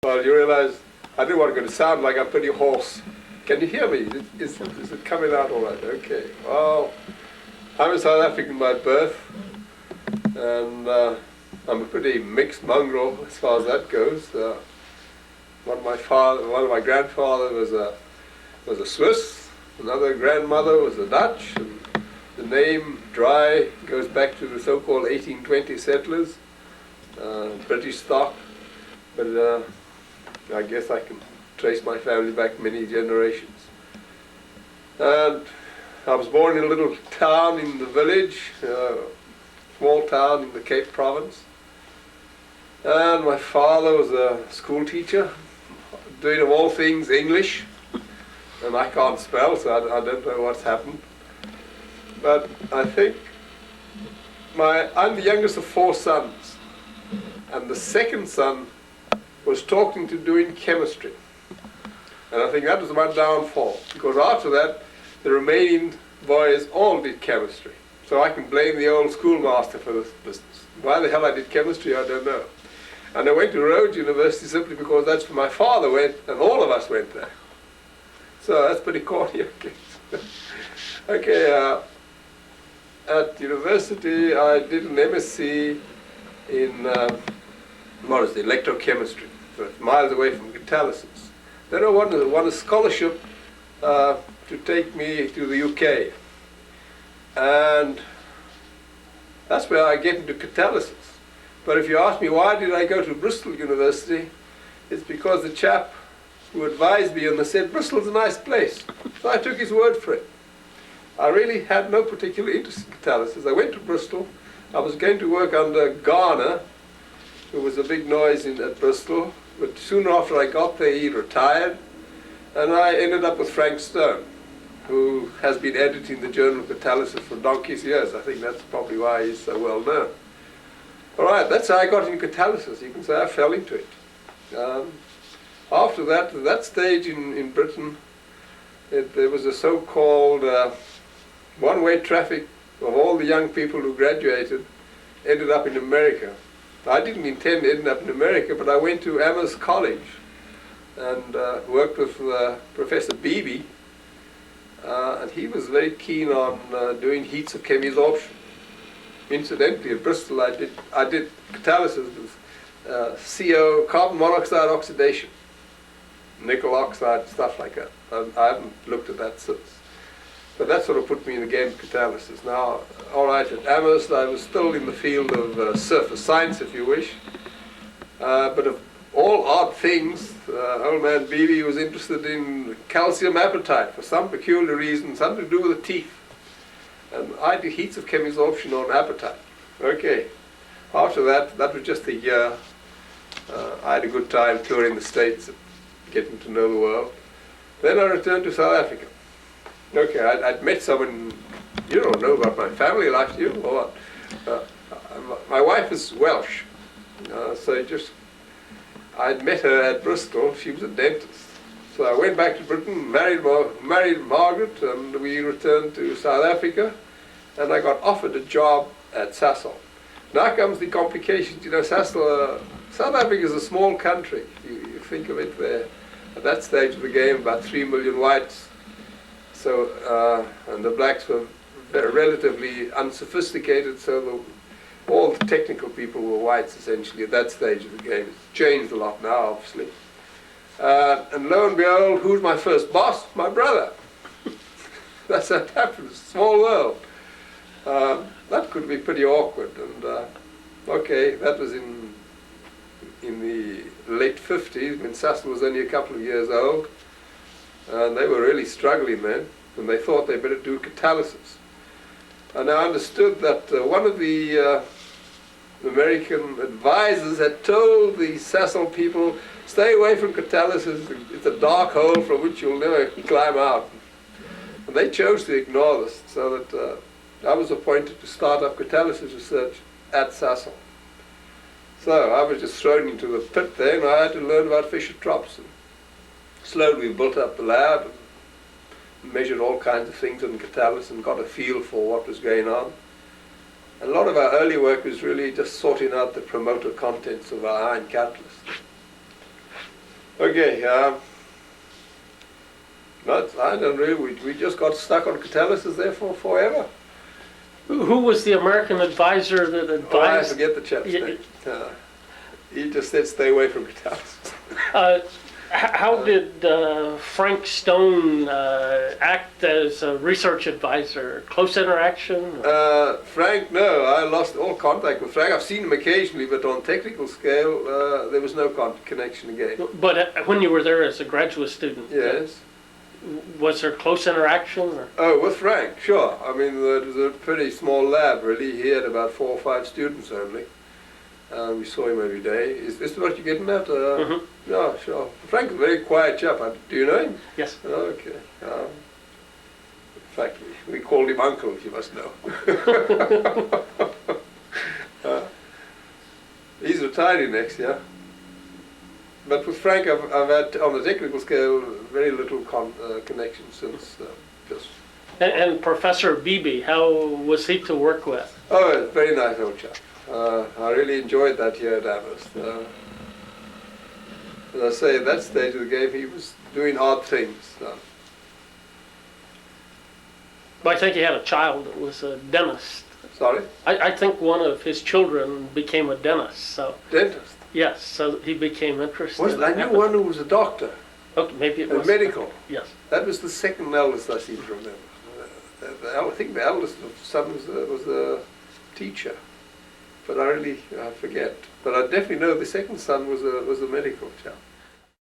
Well, you realize I didn't want to go to sound like I'm pretty hoarse. Can you hear me? Is it coming out all right? Okay. Well, I'm a South African by birth, and I'm a pretty mixed mongrel as far as that goes. One of my grandfathers was a Swiss. Another grandmother was a Dutch. And the name Dry goes back to the so-called 1820 settlers, British stock. But I guess I can trace my family back many generations. And I was born in a little town in the village, small town in the Cape Province. And my father was a school teacher, doing of all things English. And I can't spell, so I don't know what's happened. But I think I'm the youngest of 4 sons. And the second son was talking to doing chemistry. And I think that was my downfall, because after that, the remaining boys all did chemistry. So I can blame the old schoolmaster for this business. Why the hell I did chemistry, I don't know. And I went to Rhodes University simply because that's where my father went, and all of us went there. So that's pretty corny, okay. Okay, at university I did an MSc in electrochemistry, but miles away from catalysis. Then I won a scholarship to take me to the UK, and that's where I get into catalysis. But if you ask me why did I go to Bristol University, it's because the chap who advised me on the said Bristol's a nice place. So I took his word for it. I really had no particular interest in catalysis. I went to Bristol. I was going to work under Garner, who was a big noise at Bristol, but soon after I got there he retired, and I ended up with Frank Stone, who has been editing the Journal of Catalysis for donkey's years. I think that's probably why he's so well known. All right, that's how I got into catalysis. You can say I fell into it. After that, at that stage in Britain, there was a so-called one-way traffic of all the young people who graduated ended up in America. I didn't intend ending up in America, but I went to Amherst College and worked with Professor Beebe, and he was very keen on doing heats of chemisorption. Incidentally, at Bristol, I did catalysis with CO, carbon monoxide oxidation, nickel oxide, stuff like that. I haven't looked at that since. But that sort of put me in the game of catalysis. Now, all right, at Amherst, I was still in the field of surface science, if you wish. But of all odd things, old man Beebe was interested in calcium apatite for some peculiar reason, something to do with the teeth. And I did heats of chemisorption on apatite. Okay. After that was just a year. I had a good time touring the States and getting to know the world. Then I returned to South Africa. Okay, I'd met someone. You don't know about my family life, do you? Or what? My wife is Welsh, I'd met her at Bristol. She was a dentist. So I went back to Britain, married Margaret, and we returned to South Africa, and I got offered a job at Sasol. Now comes the complications. You know, Sasol, South Africa is a small country. You think of it there. At that stage of the game, about 3 million whites. So, and the blacks were relatively unsophisticated, so all the technical people were whites essentially at that stage of the game. It's changed a lot now, obviously. And lo and behold, who's my first boss? My brother. That's how it happens. Small world. That could be pretty awkward. And okay, that was in the late 50s, when Sasol was only a couple of years old. And they were really struggling then, and they thought they better do catalysis. And I understood that one of the American advisors had told the Sasol people, stay away from catalysis, it's a dark hole from which you'll never climb out. And they chose to ignore this, so that I was appointed to start up catalysis research at Sasol. So I was just thrown into the pit there, and I had to learn about Fischer-Tropsch. Slowly we built up the lab and measured all kinds of things in catalysis and got a feel for what was going on. And a lot of our early work was really just sorting out the promoter contents of our iron catalyst. Okay, not, I don't really, we just got stuck on catalysis there for forever. Who was the American advisor that Oh, I advised? forget the chap's Yeah. name. He just said stay away from catalysis. How did Frank Stone act as a research advisor? Close interaction? Frank, no, I lost all contact with Frank. I've seen him occasionally, but on technical scale, there was no connection again. But when you were there as a graduate student, Yes. was there close interaction? Or? Oh, with Frank, sure. I mean, it was a pretty small lab, really. He had about 4 or 5 students only. We saw him every day. Is this what you're getting at? Yeah, sure. Frank's a very quiet chap. Do you know him? Yes. Okay. In fact, we called him Uncle, you must know. He's retiring next year. But with Frank, I've had, on the technical scale, very little connection since just... And Professor Beebe, how was he to work with? Oh, very nice old chap. I really enjoyed that year at Amherst. As I say, at that stage of the game, he was doing odd things. Well, I think he had a child that was a dentist. Sorry? I think one of his children became a dentist. So Dentist? yes, so he became interested. I knew one who was a doctor, Okay, maybe it was medical. Yes. That was the second eldest I seem to remember. I think the eldest of sons was a teacher, but I forget. But I definitely know the second son was a medical chap.